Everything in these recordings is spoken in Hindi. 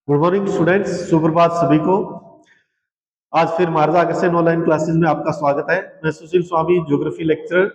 गुड मॉर्निंग स्टूडेंट्स, सुप्रभात सभी को। आज फिर मार्गदर्शन ऑनलाइन क्लासेस में आपका स्वागत है। मैं Sushil Swami, geography lecturer,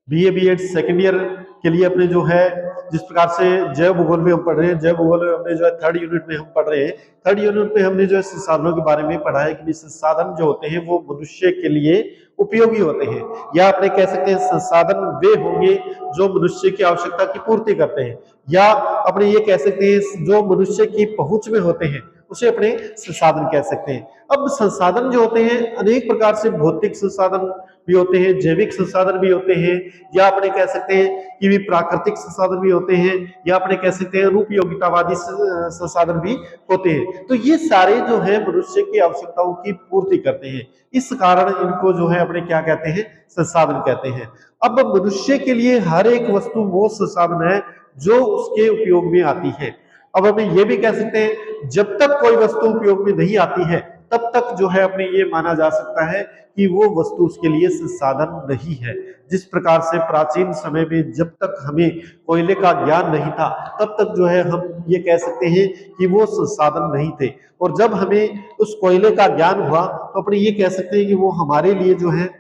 BA BEd second year के लिए अपने जो है जिस प्रकार से जैव भूगोल में हम पढ़ रहे हैं, जैव भूगोल में हमने जो है थर्ड यूनिट में हम पढ़ रहे हैं। थर्ड यूनिट में हमने जो है संसाधनों के बारे में पढ़ा है कि संसाधन जो होते हैं वो मनुष्य के लिए उपयोगी होते हैं, या अपने कह सकते हैं संसाधन वे होंगे जो मनुष्य की आवश्यकता की पूर्ति करते हैं, या अपने ये कह सकते हैं जो मनुष्य की पहुंच में होते हैं उसे अपने संसाधन कह सकते हैं। अब संसाधन जो होते हैं अनेक प्रकार से भौतिक संसाधन भी होते हैं, जैविक संसाधन भी होते हैं, या अपने कह सकते हैं कि भी प्राकृतिक संसाधन भी होते हैं, या अपने कह सकते हैं अनुपयोगितावादी संसाधन भी होते हैं। तो ये सारे जो है मनुष्य की आवश्यकताओं की पूर्ति करते हैं, इस कारण इनको जो है अपने क्या कहते हैं, संसाधन कहते हैं। अब मनुष्य के लिए हर एक वस्तु वो संसाधन है जो उसके उपयोग में आती है। अब हमें ये भी कह सकते हैं जब तक कोई वस्तु उपयोग में नहीं आती है तब तक जो है अपने ये माना जा सकता है कि वो वस्तु उसके लिए संसाधन नहीं है। जिस प्रकार से प्राचीन समय में जब तक हमें कोयले का ज्ञान नहीं था तब तक जो है हम ये कह सकते हैं कि वो संसाधन नहीं थे, और जब हमें उस कोयले का ज्ञान हुआ तो अपने ये कह सकते हैं कि वो हमारे लिए जो है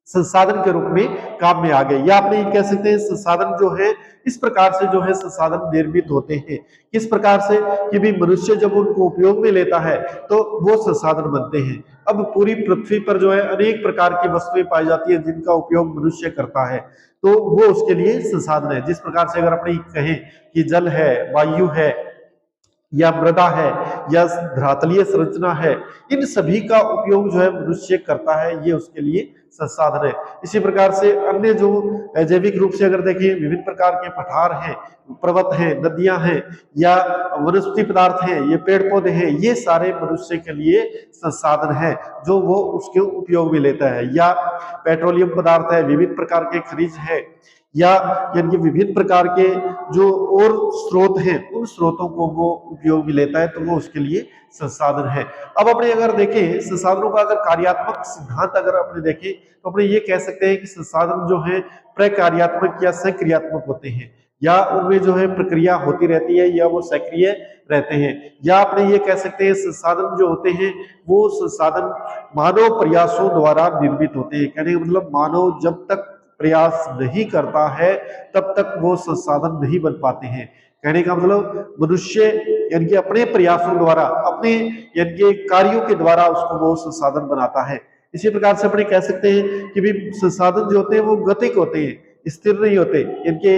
संसाधन के रूप में काम में आ गए, या आप ये कह सकते हैं संसाधन जो है इस प्रकार से जो है संसाधन निर्मित होते हैं। किस प्रकार से कि भी मनुष्य जब उनको उपयोग में लेता है तो वो संसाधन बनते हैं। अब पूरी पृथ्वी पर जो है अनेक प्रकार की वस्तुएं पाई जाती है जिनका उपयोग मनुष्य करता है, तो वो उसके लिए संसाधन है। जिस प्रकार से अगर अपने कहें कि जल है, वायु है, या मृदा है, या धरातलीय संरचना है, इन सभी का उपयोग जो है मनुष्य करता है, ये उसके लिए संसाधन है। इसी प्रकार से अन्य जो जैविक रूप से अगर देखिए विभिन्न प्रकार के पठार हैं, पर्वत हैं, नदियां हैं, या वनस्पति पदार्थ हैं, ये पेड़ पौधे हैं, ये सारे मनुष्य के लिए संसाधन है जो वो उसके उपयोग में लेता है। या पेट्रोलियम पदार्थ है, विभिन्न प्रकार के खनिज है, या यानी विभिन्न प्रकार के जो और स्रोत हैं उन स्रोतों को वो उपयोग में लेता है, तो वो उसके लिए संसाधन है। अब अपने अगर देखें संसाधनों का अगर कार्यात्मक सिद्धांत अगर अपने देखें तो अपने ये कह सकते हैं कि संसाधन जो है प्रकार्यात्मक या सक्रियात्मक होते हैं, या उनमें जो है प्रक्रिया होती रहती है, या वो सक्रिय रहते हैं, या अपने ये कह सकते हैं संसाधन जो होते हैं वो संसाधन मानव प्रयासों द्वारा निर्मित होते हैं। कहने का मतलब मानव जब तक प्रयास नहीं करता है तब तक वो संसाधन नहीं बन पाते हैं। कहने का मतलब मनुष्य यानी कि अपने प्रयासों द्वारा, अपने यानी कि कार्यों के द्वारा उसको वो संसाधन बनाता है। इसी प्रकार से अपने कह सकते हैं कि भी संसाधन जो होते हैं वो गतिक होते हैं, स्थिर नहीं होते। इनके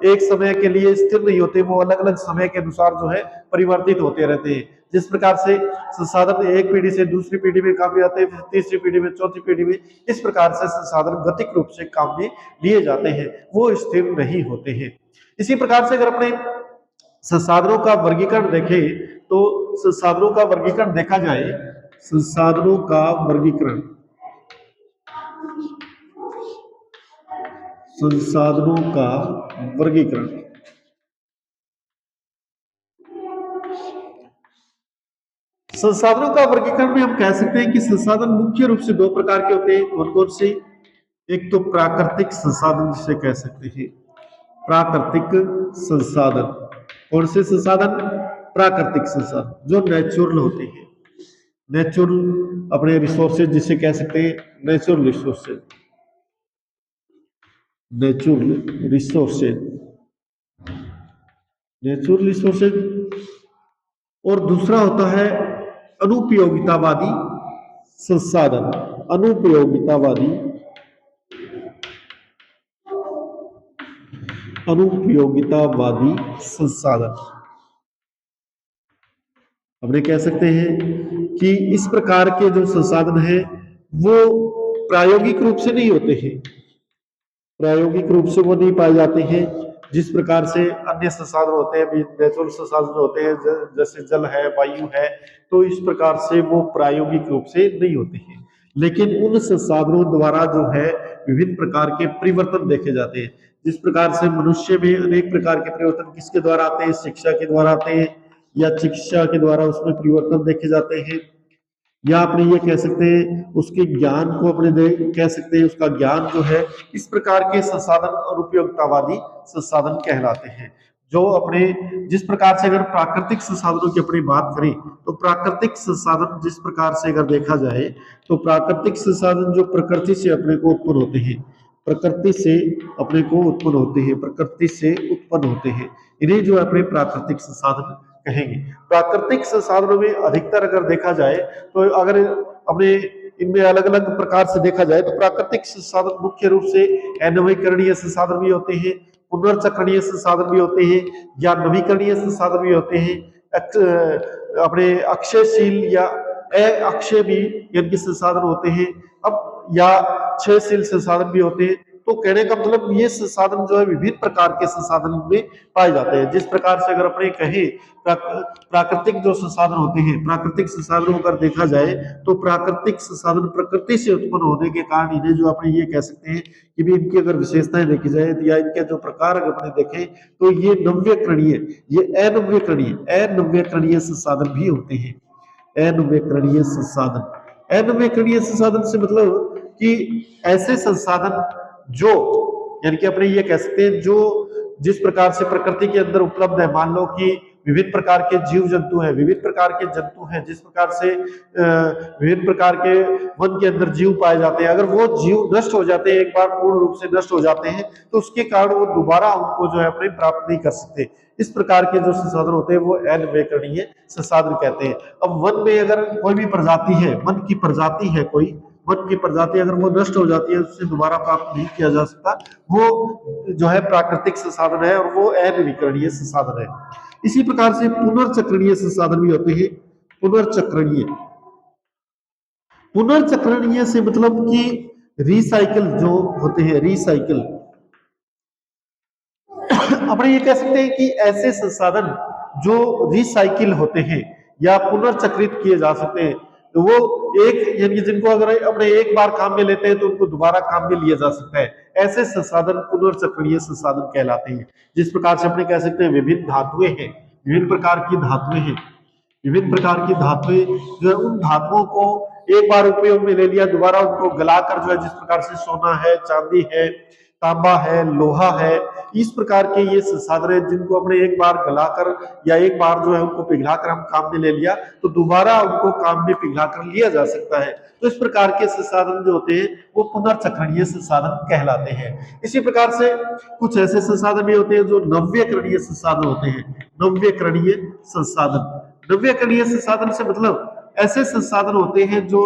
एक समय के लिए स्थिर नहीं होते, वो अलग अलग समय के अनुसार जो है परिवर्तित होते रहते हैं। जिस प्रकार से संसाधन एक पीढ़ी से दूसरी पीढ़ी में काम में आते हैं, फिर तीसरी पीढ़ी में, चौथी पीढ़ी में, इस प्रकार से संसाधन गतिक रूप से काम में लिए जाते हैं, वो स्थिर नहीं होते हैं। इसी प्रकार से अगर अपने संसाधनों का वर्गीकरण देखें तो संसाधनों का वर्गीकरण देखा जाए, संसाधनों का वर्गीकरण, संसाधनों का वर्गीकरण संसाधनों का वर्गीकरण में हम कह सकते हैं कि संसाधन मुख्य रूप से दो प्रकार के होते हैं। कौन कौन से? एक तो प्राकृतिक संसाधन जिसे कह सकते हैं प्राकृतिक संसाधन। कौन से संसाधन? प्राकृतिक संसाधन जो नेचुरल होते हैं, नेचुरल अपने रिसोर्सेज जिसे कह सकते हैं natural resources, natural resources, natural resources. और दूसरा होता है अनुपयोगितावादी संसाधन, अनुपयोगितावादी, अनुपयोगितावादी संसाधन। हमने कह सकते हैं कि इस प्रकार के जो संसाधन हैं वो प्रायोगिक रूप से नहीं होते हैं, प्रायोगिक रूप से वो नहीं पाए जाते हैं। जिस प्रकार से अन्य संसाधन होते हैं, नेचुरल संसाधन होते हैं जैसे जल है, वायु है, तो इस प्रकार से वो प्रायोगिक रूप से नहीं होते हैं। लेकिन उन संसाधनों द्वारा जो है विभिन्न प्रकार के परिवर्तन देखे जाते हैं। जिस प्रकार से मनुष्य में अनेक प्रकार के परिवर्तन किसके द्वारा आते हैं? शिक्षा के द्वारा आते हैं, या शिक्षा के द्वारा उसमें परिवर्तन देखे जाते हैं, या अपने ये कह सकते हैं उसके ज्ञान को अपने कह सकते हैं उसका ज्ञान जो है, इस प्रकार के संसाधन और उपयोगितावादी संसाधन कहलाते हैं। जो अपने जिस प्रकार से अगर प्राकृतिक संसाधनों की अपनी बात करें तो प्राकृतिक संसाधन जिस प्रकार से अगर देखा जाए तो प्राकृतिक संसाधन जो प्रकृति से अपने को उत्पन्न होते हैं, प्रकृति से अपने को उत्पन्न होते हैं, प्रकृति से उत्पन्न होते हैं, इन्हें जो है अपने प्राकृतिक संसाधन कहेंगे। प्राकृतिक संसाधनों में अधिकतर अगर देखा जाए तो अगर अपने इनमें अलग अलग प्रकार से देखा जाए तो प्राकृतिक संसाधन मुख्य रूप से अनवीकरणीय संसाधन भी होते हैं, पुनर्चक्रणीय संसाधन भी होते हैं, या नवीकरणीय संसाधन भी होते हैं, अपने अक्षयशील या अक्षय भी इनके संसाधन होते हैं, अब या क्षयशील संसाधन भी होते हैं। तो कहने का मतलब ये संसाधन जो है विभिन्न प्रकार के संसाधन में पाए जाते हैं। जिस प्रकार से अगर अपने कहें प्राकृतिक जो संसाधन होते हैं, प्राकृतिक संसाधनों अगर देखा जाए तो प्राकृतिक संसाधन प्रकृति से उत्पन्न होने के कारण इन्हें जो अपने ये कह सकते हैं कि भी इनकी अगर विशेषताएं देखी जाए या इनके जो प्रकार अगर अपने देखें तो ये नव्यकरणीय, ये अनव्यकरणीय संसाधन भी होते हैं। अनव्यकरणीय संसाधन, अनव्यकरणीय संसाधन से मतलब कि ऐसे संसाधन जो यानी कि अपने ये कह सकते हैं जो जिस प्रकार से प्रकृति के अंदर उपलब्ध है, मान लो कि विभिन्न प्रकार के जीव जंतु हैं, विभिन्न प्रकार के जंतु हैं, जिस प्रकार से विभिन्न प्रकार के वन के अंदर जीव पाए जाते हैं, अगर वो जीव नष्ट हो जाते हैं, एक बार पूर्ण रूप से नष्ट हो जाते हैं तो उसके कारण वो दोबारा उनको जो है अपने प्राप्त नहीं कर सकते। इस प्रकार के जो संसाधन होते हैं वो अनव्यकरणीय संसाधन कहते हैं। अब वन में अगर कोई भी प्रजाति है, वन की प्रजाति है, कोई वन की प्रजाति अगर वो नष्ट हो जाती है, उससे दोबारा प्राप्त नहीं किया जा सकता, वो जो है प्राकृतिक संसाधन है और वो अनवीकरणीय संसाधन है। इसी प्रकार से पुनर्चक्रणीय संसाधन भी होते हैं। पुनर्चक्रणीय, पुनर्चक्रणीय से मतलब कि रिसाइकिल जो होते हैं, रिसाइकिल अपने ये कह सकते हैं कि ऐसे संसाधन जो रिसाइकिल होते हैं या पुनर्चक्रित किए जा सकते हैं, तो वो एक यानी जिनको अगर अपने एक बार काम में लेते हैं तो उनको दोबारा काम में लिया जा सकता है, ऐसे संसाधन पुनर्चक्रणीय संसाधन कहलाते हैं। जिस प्रकार से अपने कह सकते हैं विभिन्न धातुएं हैं, विभिन्न प्रकार की धातुएं हैं, विभिन्न प्रकार की धातुएं जो है उन धातुओं को एक बार उपयोग में ले लिया, दोबारा उनको गलाकर जो है जिस प्रकार से सोना है, चांदी है, तांबा है, लोहा है, इस प्रकार के ये संसाधन है जिनको अपने एक बार गलाकर या एक बार जो है उनको पिघलाकर हम काम में ले लिया तो दोबारा उनको काम में पिघलाकर लिया जा सकता है। तो इस प्रकार के संसाधन जो होते हैं वो पुनर्चक्रणीय संसाधन कहलाते हैं। इसी प्रकार से कुछ ऐसे संसाधन भी होते हैं जो नव्यकरणीय संसाधन होते हैं। नव्यकरणीय संसाधन, नव्यकरणीय संसाधन से मतलब ऐसे संसाधन होते हैं जो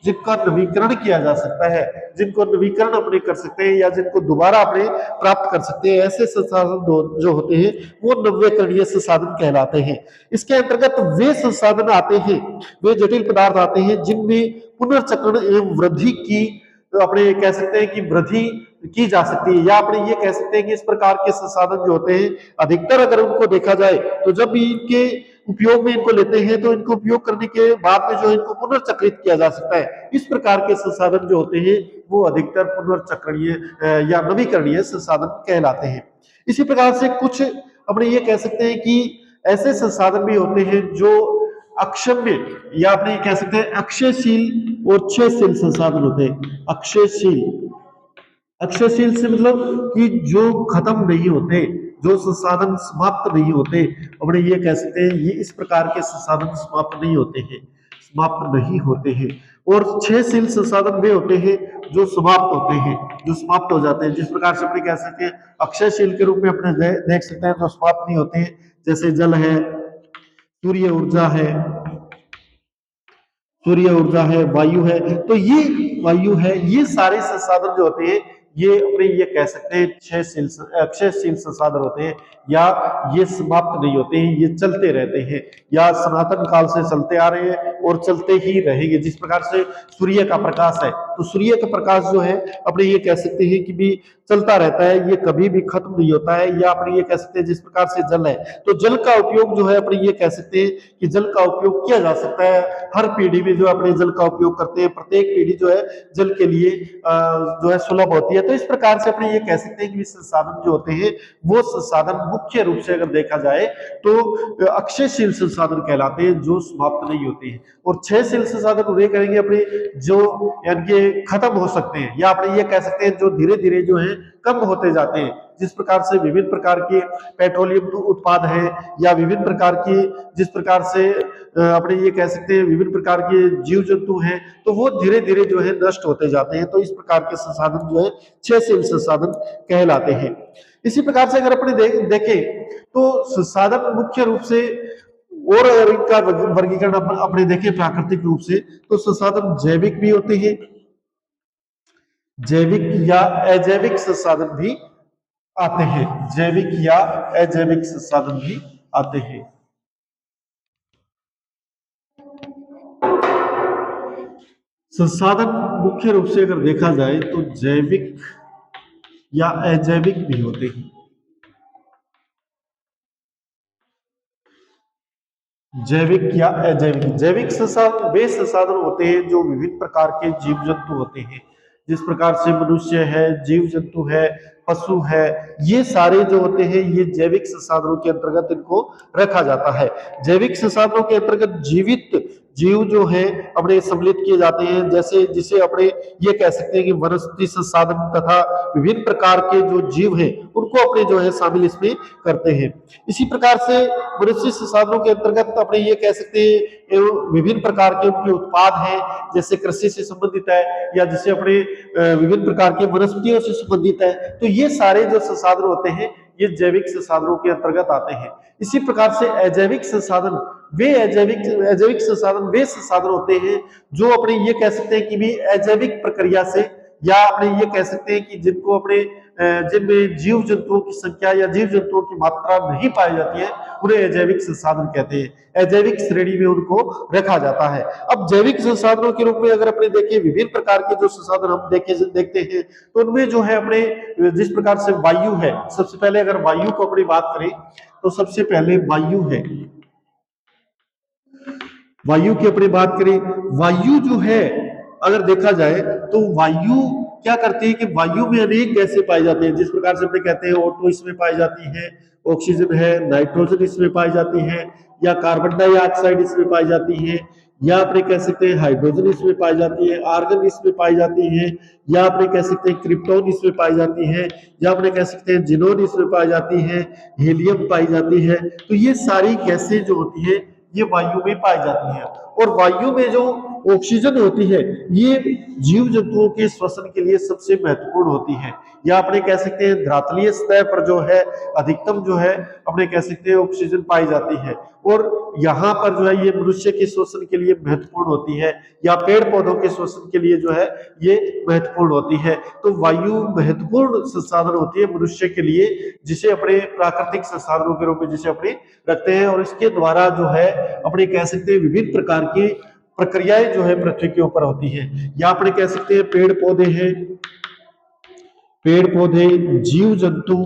जिनका नवीकरण किया जा सकता है, जिनको नवीकरण अपने कर सकते हैं या जिनको दोबारा अपने प्राप्त कर सकते हैं, ऐसे संसाधन जो होते हैं वो नव्यकरणीय संसाधन कहलाते हैं। इसके अंतर्गत वे संसाधन आते हैं, वे जटिल पदार्थ आते हैं जिनमें पुनर्चक्रण एवं वृद्धि की अपने कह सकते हैं कि वृद्धि की जा सकती है, या अपने ये कह सकते हैं कि इस प्रकार के संसाधन जो होते हैं अधिकतर अगर उनको देखा जाए तो जब भी इनके उपयोग में इनको लेते हैं तो इनको उपयोग करने के बाद में जो इनको पुनर्चक्रित किया जा सकता है। इस प्रकार के संसाधन जो होते हैं वो अधिकतर पुनर्चक्रणीय या नवीकरणीय संसाधन कहलाते हैं। इसी प्रकार से कुछ अपने ये कह सकते हैं कि ऐसे संसाधन भी होते हैं जो अक्षम्य या अपने कह सकते हैं अक्षयशील और क्षयशील संसाधन होते हैं। अक्षयशील, अक्षयशील से मतलब कि जो खत्म नहीं होते, जो संसाधन समाप्त नहीं होते, अपने ये कह सकते हैं ये इस प्रकार के संसाधन समाप्त नहीं होते हैं, समाप्त नहीं होते हैं। और क्षयशील संसाधन वे होते हैं जो समाप्त होते हैं, जो समाप्त हो जाते हैं। जिस प्रकार से अपने कह सकते हैं अक्षयशील के रूप में अपने देख सकते हैं जो समाप्त नहीं होते हैं, जैसे जल है, सूर्य ऊर्जा है, सूर्य ऊर्जा है, वायु है, तो ये वायु है, ये सारे संसाधन जो होते हैं ये अपने ये कह सकते हैं अक्षयशील संसाधन होते हैं, या ये समाप्त नहीं होते हैं, ये चलते रहते हैं या सनातन काल से चलते आ रहे हैं और चलते ही रहेंगे। जिस प्रकार से सूर्य का प्रकाश है, तो सूर्य का प्रकाश जो है अपने ये कह सकते हैं कि भी चलता रहता है, ये कभी भी खत्म नहीं होता है। या अपने ये कह सकते हैं जिस प्रकार से जल है, तो जल का उपयोग जो है अपने ये कह सकते हैं कि जल का उपयोग किया जा सकता है। हर पीढ़ी में जो अपने जल का उपयोग करते हैं, प्रत्येक पीढ़ी जो है जल के लिए जो है सुलभ होती है। तो इस प्रकार से अपने ये कह सकते हैं कि संसाधन जो होते हैं वो संसाधन मुख्य रूप से अगर देखा जाए तो अक्षयशील संसाधन कहलाते हैं जो समाप्त नहीं होते हैं। और क्षयशील संसाधन उन्हें कहेंगे अपने जो यानी कि खत्म हो सकते हैं, या अपने ये कह सकते हैं जो धीरे धीरे जो है कम होते जाते हैं, जिस प्रकार से विभिन्न प्रकार के पेट्रोलियम उत्पाद हैं या विभिन्न प्रकार की जिस प्रकार से अपने ये कह सकते हैं विभिन्न प्रकार के जीव जंतु हैं, तो वो धीरे धीरे जो है नष्ट होते जाते हैं। तो इस प्रकार के संसाधन जो है क्षयशील संसाधन कहलाते हैं। इसी प्रकार से अगर अपने देखें तो संसाधन मुख्य रूप से, और अगर इनका वर्गीकरण अपने देखें प्राकृतिक रूप से, तो संसाधन जैविक भी होते हैं, जैविक या अजैविक संसाधन भी आते हैं, जैविक या अजैविक संसाधन भी आते हैं। संसाधन मुख्य रूप से अगर देखा जाए तो जैविक या अजैविक भी होते हैं। जैविक या अजैविक, जैविक संसाधन वे संसाधन होते हैं जो विभिन्न प्रकार के जीव जंतु होते हैं, जिस प्रकार से मनुष्य है, जीव जंतु है, पशु है, ये सारे जो होते हैं ये जैविक संसाधनों के अंतर्गत इनको रखा जाता है। जैविक संसाधनों के अंतर्गत जीवित जीव जो है अपने सम्मिलित किए जाते हैं, जैसे जिसे अपने ये कह सकते हैं कि वनस्पति संसाधन तथा विभिन्न प्रकार के जो जीव हैं उनको अपने जो है शामिल इसमें करते हैं। इसी प्रकार से मनुष्य संसाधनों के अंतर्गत अपने ये कह सकते हैं विभिन्न प्रकार के उनके उत्पाद हैं, जैसे कृषि से संबंधित है या जिसे अपने विभिन्न प्रकार के वनस्पतियों से संबंधित है। तो ये सारे जो संसाधन होते हैं ये जैविक संसाधनों के अंतर्गत आते हैं। इसी प्रकार से अजैविक संसाधन अजैविक संसाधन वे संसाधन होते हैं जो अपने ये कह सकते हैं कि भी अजैविक प्रक्रिया से, या अपने ये कह सकते हैं कि जिनको अपने जिनमें जीव जंतुओं की संख्या या जीव जंतुओं की मात्रा नहीं पाई जाती है उन्हें अजैविक संसाधन कहते हैं। अजैविक श्रेणी में उनको रखा जाता है। अब जैविक संसाधनों के रूप में अगर अपने देखें विभिन्न प्रकार के जो संसाधन हम देखते हैं तो उनमें जो है अपने जिस प्रकार से वायु है, सबसे पहले अगर वायु को अपनी बात करें तो सबसे पहले वायु है। वायु की अपनी बात करें, वायु जो है अगर देखा जाए तो वायु क्या करती है कि वायु में अनेक गैसें पाई जाती हैं, जिस प्रकार से अपने कहते हैं O2 इसमें पाई जाती है, ऑक्सीजन है, नाइट्रोजन इसमें पाई जाती है, या कार्बन डाइऑक्साइड इसमें पाई जाती है, या अपने कह सकते हैं हाइड्रोजन इसमें पाई जाती है, आर्गन इसमें पाई जाती है, या अपने कह सकते हैं क्रिप्टोन इसमें पाई जाती है, या अपने कह सकते हैं जिनोन इसमें पाई जाती है, हीलियम पाई जाती है। तो ये सारी गैसें जो होती है ये वायु में पाई जाती है। और वायु में जो ऑक्सीजन होती है ये जीव जंतुओं के श्वसन के लिए सबसे महत्वपूर्ण होती है, या अपने कह सकते हैं धरातलीय सतह पर जो है अधिकतम जो है अपने कह सकते हैं ऑक्सीजन पाई जाती है, और यहाँ पर जो है ये मनुष्य के श्वसन के लिए महत्वपूर्ण होती है, या पेड़ पौधों के श्वसन के लिए जो है ये महत्वपूर्ण होती है। तो वायु महत्वपूर्ण संसाधन होती है मनुष्य के लिए, जिसे अपने प्राकृतिक संसाधनों के रूप में जिसे अपने रखते हैं, और इसके द्वारा जो है अपने कह सकते हैं विभिन्न प्रकार की प्रक्रियाएं जो है पृथ्वी के ऊपर होती है। या अपने कह सकते हैं पेड़ पौधे हैं, पेड़ पौधे, जीव जंतु,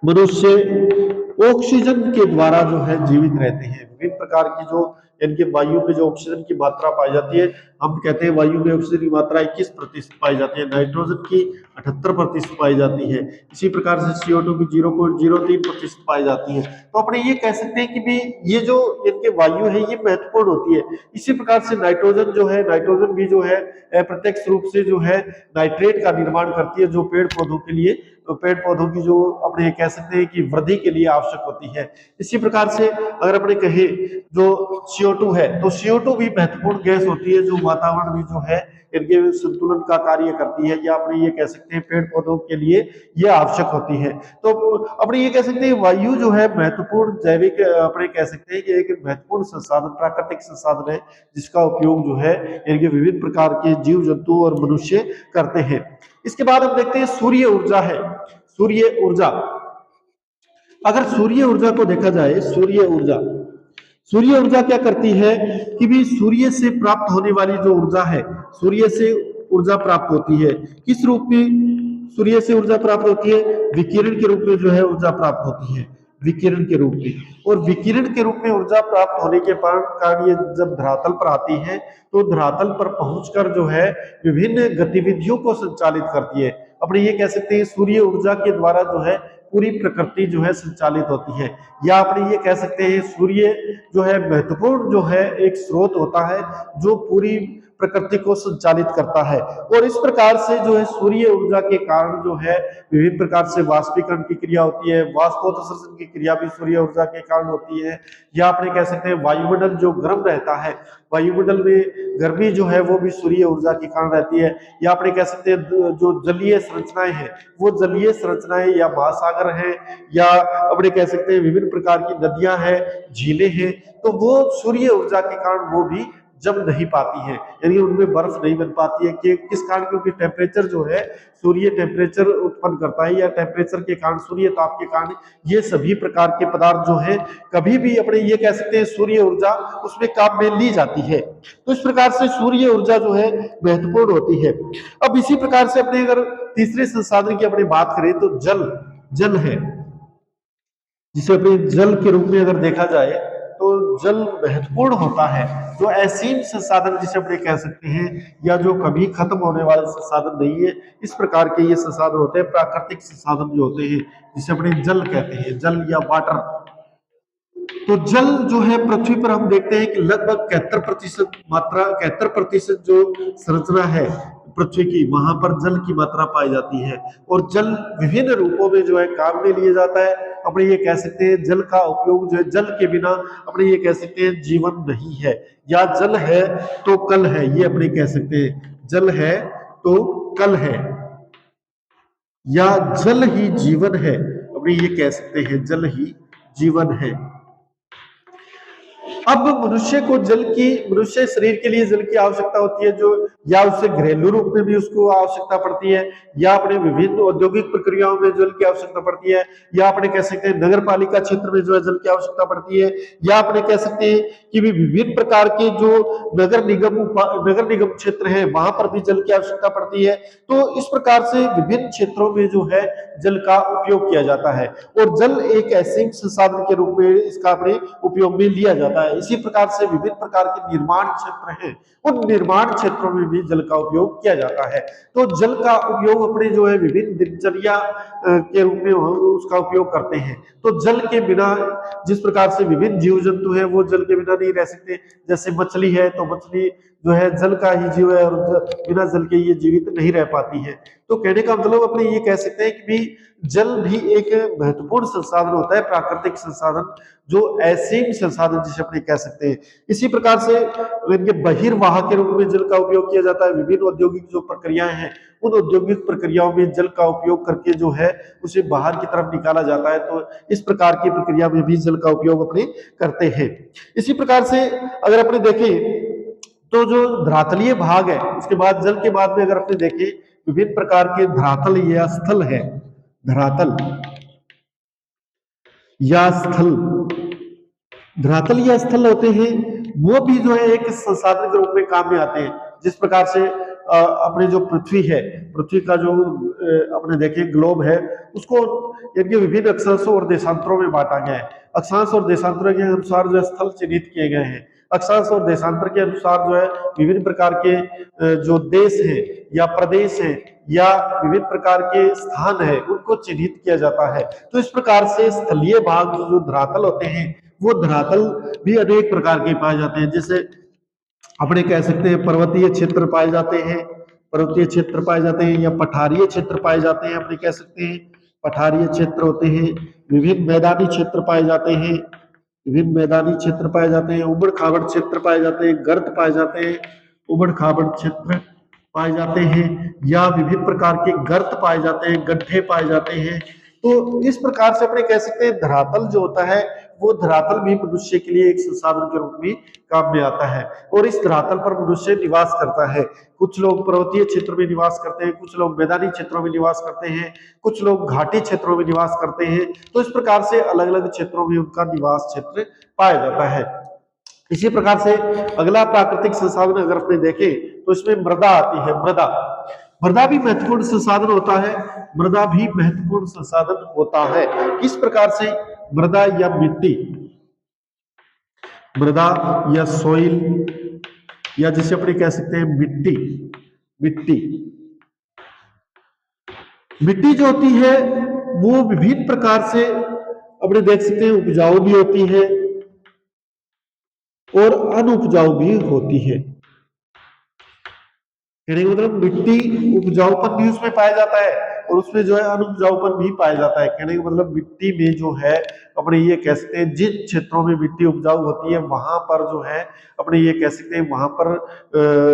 मनुष्य ऑक्सीजन के द्वारा जो है जीवित रहते हैं। विभिन्न प्रकार की जो इनके वायु में जो ऑक्सीजन की मात्रा पाई जाती है, हम कहते हैं वायु में ऑक्सीजन की मात्रा 21% पाई जाती है, नाइट्रोजन की 78% पाई जाती है, इसी प्रकार से CO2 की 0.03% पाई जाती है। तो अपने ये कह सकते हैं कि भी ये जो इनके वायु है ये महत्वपूर्ण होती है। इसी प्रकार से नाइट्रोजन जो है, नाइट्रोजन भी जो है अप्रत्यक्ष रूप से जो है नाइट्रेट का निर्माण करती है, जो पेड़ पौधों के लिए, तो पेड़ पौधों की जो अपने कह सकते हैं कि वृद्धि के लिए आवश्यक होती है। इसी प्रकार से अगर अपने कहे जो CO2 है, तो CO2 भी महत्वपूर्ण गैस होती है जो वातावरण में जो है इनके संतुलन का कार्य करती है, या अपने ये कह सकते हैं पेड़ पौधों के लिए ये आवश्यक होती है। तो अपने ये कह सकते हैं वायु जो है महत्वपूर्ण जैविक अपने कह सकते हैं कि एक महत्वपूर्ण संसाधन, प्राकृतिक संसाधन है, जिसका उपयोग जो है इनके विभिन्न प्रकार के जीव जंतु और मनुष्य करते हैं। इसके बाद हम देखते हैं सूर्य ऊर्जा है। सूर्य ऊर्जा, अगर सूर्य ऊर्जा को देखा जाए, सूर्य ऊर्जा क्या करती है कि भी सूर्य से प्राप्त होने वाली जो ऊर्जा है, सूर्य से ऊर्जा प्राप्त होती है, किस रूप में सूर्य से ऊर्जा प्राप्त होती है? विकिरण के रूप में जो है ऊर्जा प्राप्त होती है, विकिरण के रूप में। और विकिरण के रूप में ऊर्जा प्राप्त होने के कारण ये जब धरातल पर आती है तो धरातल पर पहुंचकर जो है विभिन्न गतिविधियों को संचालित करती है। अपने ये कह सकते हैं सूर्य ऊर्जा के द्वारा जो है पूरी प्रकृति जो है संचालित होती है, या अपने ये कह सकते हैं सूर्य जो है महत्वपूर्ण जो है एक स्रोत होता है जो पूरी प्रकृति को संचालित करता है। और इस प्रकार से जो है सूर्य ऊर्जा के कारण जो है विभिन्न प्रकार से वाष्पीकरण की क्रिया होती है, वाष्पोत्सर्जन की क्रिया भी सूर्य ऊर्जा के कारण होती है, या अपने कह सकते हैं वायुमंडल जो गर्म रहता है, वायुमंडल में गर्मी जो है वो भी सूर्य ऊर्जा के कारण रहती है, या अपने कह सकते हैं जो जलीय संरचनाएं हैं वो जलीय संरचनाएं या महासागर हैं, या अपने कह सकते हैं विभिन्न प्रकार की नदियां हैं, झीलें हैं, तो वो सूर्य ऊर्जा के कारण वो भी जम नहीं पाती है, यानी उनमें बर्फ नहीं बन पाती है। कि किस कारण? क्योंकि टेम्परेचर जो है सूर्य टेम्परेचर उत्पन्न करता है, या टेम्परेचर के कारण सूर्य ताप के कारण ये सभी प्रकार के पदार्थ जो है कभी भी अपने ये कह सकते हैं सूर्य ऊर्जा उसमें काम में ली जाती है। तो इस प्रकार से सूर्य ऊर्जा जो है महत्वपूर्ण होती है। अब इसी प्रकार से अपने अगर तीसरे संसाधन की अपनी बात करें तो जल है, जिसे अपने जल के रूप में अगर देखा जाए तो जल महत्वपूर्ण होता है, जो असीम संसाधन जिसे अपने कह सकते हैं, या जो कभी खत्म होने वाले संसाधन नहीं है, इस प्रकार के ये संसाधन होते हैं, प्राकृतिक संसाधन जो होते हैं जिसे अपने जल कहते हैं, जल या वाटर। तो जल जो है पृथ्वी पर हम देखते हैं कि लगभग 71% जो संरचना है पृथ्वी की, वहां पर जल की मात्रा पाई जाती है। और जल विभिन्न रूपों में जो है काम में लिया जाता है। अपने ये कह सकते हैं जल का उपयोग जो है, जल के बिना अपने ये कह सकते हैं जीवन नहीं है, या जल है तो कल है, ये अपने कह सकते हैं जल है तो कल है, या जल ही जीवन है, अपने ये कह सकते हैं जल ही जीवन है। अब मनुष्य शरीर के लिए जल की आवश्यकता होती है, जो या उससे घरेलू रूप में भी उसको आवश्यकता पड़ती है, या अपने विभिन्न औद्योगिक प्रक्रियाओं में जल की आवश्यकता पड़ती है, या अपने कह सकते हैं नगर पालिका क्षेत्र में जो है जल की आवश्यकता पड़ती है, या अपने कह सकते हैं कि भी विभिन्न प्रकार के जो नगर निगम क्षेत्र है वहां पर भी जल की आवश्यकता पड़ती है। तो इस प्रकार से विभिन्न क्षेत्रों में जो है जल का उपयोग किया जाता है, और जल एक ऐसे संसाधन के रूप में इसका अपने उपयोग में लिया जाता है। इसी प्रकार से विभिन्न प्रकार के निर्माण क्षेत्र हैं, उन निर्माण क्षेत्रों में भी जल का उपयोग किया जाता है। तो जल का उपयोग अपने जो है विभिन्न दिनचर्या के रूप में उसका उपयोग करते हैं। तो जल के बिना जिस प्रकार से विभिन्न जीव जंतु है वो जल के बिना नहीं रह सकते। जैसे मछली है तो मछली जो है जल का ही जीव है, और बिना जल के ये जीवित नहीं रह पाती है। तो कहने का मतलब अपने ये कह सकते हैं कि भी जल भी एक महत्वपूर्ण संसाधन होता है, प्राकृतिक संसाधन, जो असीम संसाधन जिसे अपने कह सकते हैं। इसी प्रकार से इनके बहिर्वाह के रूप में जल का उपयोग किया जाता है। विभिन्न औद्योगिक जो प्रक्रियाएं हैं उन औद्योगिक प्रक्रियाओं में जल का उपयोग करके जो है उसे बाहर की तरफ निकाला जाता है। तो इस प्रकार की प्रक्रिया में भी जल का उपयोग अपने करते हैं। इसी प्रकार से अगर अपने देखें तो जो धरातलीय भाग है, उसके बाद जल के बाद में अगर अपने देखें विभिन्न प्रकार के धरातल या स्थल है, धरातल या स्थल, धरातल या स्थल होते हैं, वो भी जो है एक संसाधन के रूप में काम में आते हैं। जिस प्रकार से अपने जो पृथ्वी है, पृथ्वी का जो अपने देखें ग्लोब है, उसको इनके विभिन्न अक्षांशों और देशांतरों में बांटा गया है। अक्षांश और देशांतरों के अनुसार जो स्थल चिन्हित किए गए हैं। अक्षांश और देशांतर के अनुसार जो है विभिन्न प्रकार के जो देश हैं या प्रदेश हैं या विभिन्न प्रकार के स्थान है उनको चिन्हित किया जाता है। तो इस प्रकार से स्थलीय भाग जो धरातल होते हैं वो धरातल भी अनेक प्रकार के पाए जाते हैं। जैसे अपने कह सकते हैं पर्वतीय क्षेत्र पाए जाते हैं, पर्वतीय क्षेत्र पाए जाते हैं, या पठारीय क्षेत्र पाए जाते हैं, अपने कह सकते हैं पठारीय क्षेत्र होते हैं। विभिन्न मैदानी क्षेत्र पाए जाते हैं, विभिन्न मैदानी क्षेत्र पाए जाते हैं, उबड़ खाबड़ क्षेत्र पाए जाते हैं, गर्त पाए जाते हैं, उबड़ खाबड़ क्षेत्र पाए जाते हैं, या विभिन्न प्रकार के गर्त पाए जाते हैं, गड्ढे पाए जाते हैं। तो इस प्रकार से अपने कह सकते हैं धरातल जो होता है वो धरातल भी मनुष्य के लिए एक संसाधन के रूप में काम में आता है, और इस धरातल पर मनुष्य निवास करता है। कुछ लोग पर्वतीय क्षेत्र में निवास करते हैं, कुछ लोग मैदानी क्षेत्रों में निवास करते हैं, कुछ लोग घाटी क्षेत्रों में निवास करते हैं। तो इस प्रकार से अलग अलग क्षेत्रों में उनका निवास क्षेत्र पाया जाता है। इसी प्रकार से अगला प्राकृतिक संसाधन अगर अपने देखें तो इसमें मृदा आती है। मृदा भी महत्वपूर्ण संसाधन होता है, मृदा भी महत्वपूर्ण संसाधन होता है। किस प्रकार से? मृदा या मिट्टी, मृदा या सोइल, या जिसे अपने कह सकते हैं मिट्टी, मिट्टी मिट्टी जो होती है वो विभिन्न प्रकार से अपने देख सकते हैं उपजाऊ भी होती है और अनुपजाऊ भी होती है। कहने का मतलब मिट्टी उपजाऊपन भी उसमें पाया जाता है और उसमें जो है अनुपजाऊपन भी पाया जाता है। कहने का मतलब मिट्टी में जो है अपने ये कह सकते हैं जिन क्षेत्रों में मिट्टी उपजाऊ होती है वहां पर जो है अपने ये कह सकते हैं वहां पर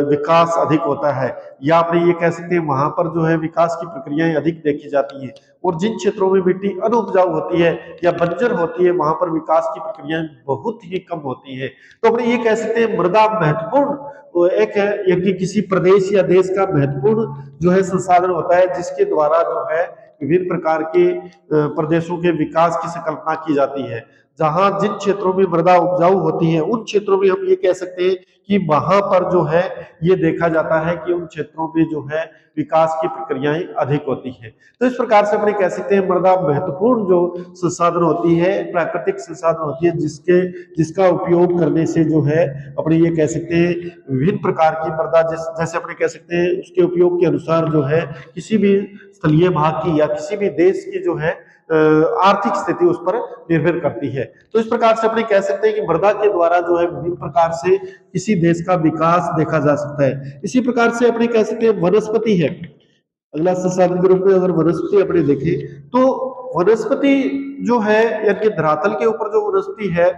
विकास अधिक होता है, या अपने ये कह सकते हैं वहां पर जो है विकास की प्रक्रियाएं अधिक देखी जाती हैं। और जिन क्षेत्रों में मिट्टी अनुपजाऊ होती है या बंजर होती है वहां पर विकास की प्रक्रियाएं बहुत ही कम होती है। तो अपने ये कह सकते हैं मृदा महत्वपूर्ण एक है, यानी किसी प्रदेश या देश का महत्वपूर्ण जो है संसाधन होता है जिसके द्वारा जो है विभिन्न प्रकार के प्रदेशों के विकास की संकल्पना की जाती है। जहां जिन क्षेत्रों में मृदा उपजाऊ होती है उन क्षेत्रों में हम ये कह सकते हैं कि वहां पर जो है ये देखा जाता है कि उन क्षेत्रों में जो है विकास की प्रक्रियाएं अधिक होती हैं। तो इस प्रकार से अपने कह सकते हैं मृदा महत्वपूर्ण जो संसाधन होती है, प्राकृतिक संसाधन होती है जिसका उपयोग करने से जो है अपने ये कह सकते हैं विभिन्न प्रकार की मृदा जैसे अपने कह सकते हैं उसके उपयोग के अनुसार जो है किसी भी स्थलीय भाग की या किसी भी देश की जो है आर्थिक स्थिति उस पर निर्भर करती है। तो इस प्रकार से अपने कह सकते हैं कि मृदा के द्वारा जो है विभिन्न प्रकार से किसी देश का विकास देखा जा सकता है। इसी प्रकार से अपने कह सकते हैं वनस्पति है, अगला संसाधन के रूप में अगर वनस्पति अपने देखें तो वनस्पति जो है यानी धरातल के ऊपर जो वनस्पति है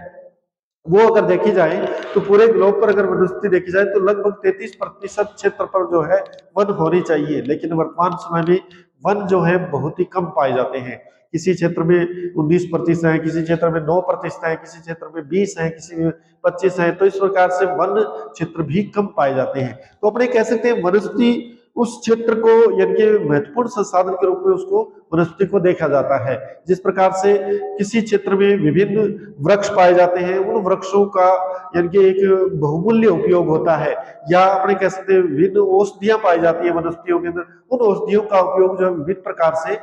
वो अगर देखी जाए तो पूरे ग्लोब पर अगर वनस्पति देखी जाए तो लगभग 33% क्षेत्र पर जो है वन होनी चाहिए, लेकिन वर्तमान समय में वन जो है बहुत ही कम पाए जाते हैं। किसी क्षेत्र में 19% है, किसी क्षेत्र में 9% है, किसी क्षेत्र में 20 है, किसी में 25 है। तो इस प्रकार से वन क्षेत्र भी कम पाए जाते हैं। तो अपने कह सकते हैं वनस्पति उस क्षेत्र को यानी कि महत्वपूर्ण संसाधन के रूप में उसको वनस्पति को देखा जाता है। जिस प्रकार से किसी क्षेत्र में विभिन्न वृक्ष पाए जाते हैं उन वृक्षों का यानी कि एक बहुमूल्य उपयोग होता है, या अपने कह सकते हैं विभिन्न औषधियां पाई जाती है वनस्पतियों के अंदर, उन औषधियों का उपयोग जो है विभिन्न प्रकार से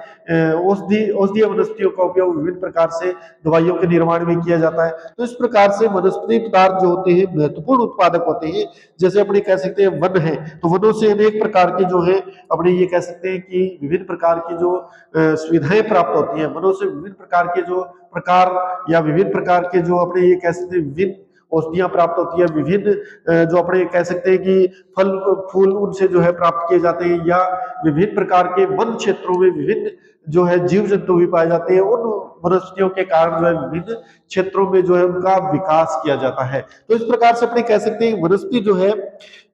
औषधीय वनस्पतियों का उपयोग विभिन्न प्रकार से दवाइयों के निर्माण में किया जाता है। तो इस प्रकार से वनस्पति पदार्थ जो होते हैं महत्वपूर्ण उत्पादक होते हैं। जैसे अपने कह सकते हैं वन है तो वनों से अनेक प्रकार के जो है अपने ये कह सकते हैं कि विभिन्न प्रकार की जो सुविधाएं प्राप्त होती हैं। वनों से विभिन्न प्रकार के जो प्रकार या विभिन्न प्रकार के जो अपने ये कह सकते हैं विभिन्न औषधियां प्राप्त होती है, विभिन्न जो अपने कह सकते हैं कि फल फूल उनसे जो है प्राप्त किए जाते हैं, या विभिन्न प्रकार के वन क्षेत्रों में विभिन्न जो है जीव जंतु भी पाए जाते हैं। उन वनस्पतियों के कारण जो है विभिन्न क्षेत्रों में जो है उनका विकास किया जाता है। तो इस प्रकार से अपने कह सकते हैं वनस्पति जो है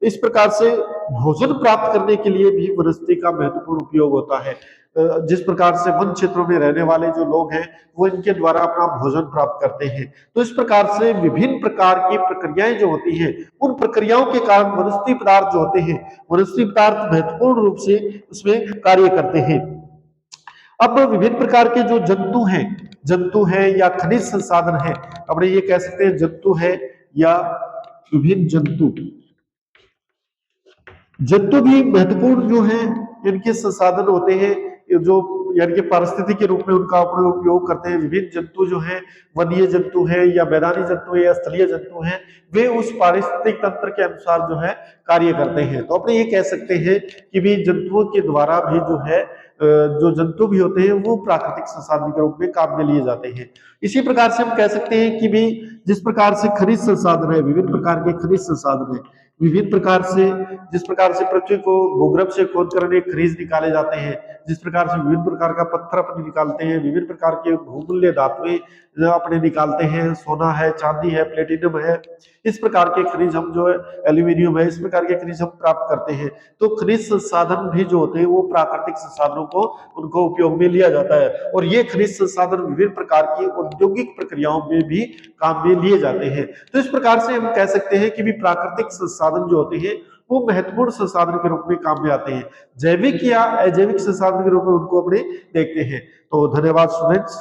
इस प्रकार से भोजन प्राप्त करने के लिए भी वनस्पति का महत्वपूर्ण उपयोग होता है। जिस प्रकार से वन क्षेत्रों में रहने वाले जो लोग हैं वो इनके द्वारा अपना भोजन प्राप्त करते हैं। तो इस प्रकार से विभिन्न प्रकार की प्रक्रियाएं जो होती हैं उन प्रक्रियाओं के कारण वनस्पति पदार्थ जो होते हैं वनस्पति पदार्थ महत्वपूर्ण रूप से उसमें कार्य करते हैं। अब विभिन्न प्रकार के जो जंतु हैं या खनिज संसाधन है, अपने ये कह सकते हैं जंतु है या विभिन्न जंतु भी महत्वपूर्ण जो है इनके संसाधन होते हैं, जो यानी कि पारिस्थितिकी के रूप में उनका अपने उपयोग करते हैं। विभिन्न जंतु जो है वन्य जंतु है या मैदानी जंतु है या स्थलीय जंतु है, वे उस पारिस्थितिक तंत्र के अनुसार जो है कार्य करते हैं। तो अपने ये कह सकते हैं कि भी जंतुओं के द्वारा भी जो है जो जंतु भी होते हैं वो प्राकृतिक संसाधन के रूप में काम में लिए जाते हैं। इसी प्रकार से हम कह सकते हैं कि भी जिस प्रकार से खनिज संसाधन है, विभिन्न प्रकार के खनिज संसाधन है, विभिन्न प्रकार से जिस प्रकार से पृथ्वी को भूगर्भ से खोदकर अनेक खनिज निकाले जाते हैं, जिस प्रकार से विभिन्न प्रकार का पत्थर अपने निकालते हैं, विभिन्न प्रकार के बहुमूल्य धातुएं अपने निकालते हैं, सोना है, चांदी है, प्लेटिनम है, इस प्रकार के खनिज हम जो है एल्यूमिनियम है, इस प्रकार के खनिज हम प्राप्त करते हैं। तो खनिज संसाधन भी जो होते हैं वो प्राकृतिक संसाधनों को उनको उपयोग में लिया जाता है, और ये खनिज संसाधन विभिन्न प्रकार की औद्योगिक प्रक्रियाओं में भी काम में लिए जाते हैं। तो इस प्रकार से हम कह सकते हैं कि भी प्राकृतिक संसाधन जो होते हैं वो महत्वपूर्ण संसाधन के रूप में काम में आते हैं। जैविक या अजैविक संसाधन के रूप में उनको अपने देखते हैं। तो धन्यवाद स्टूडेंट्स।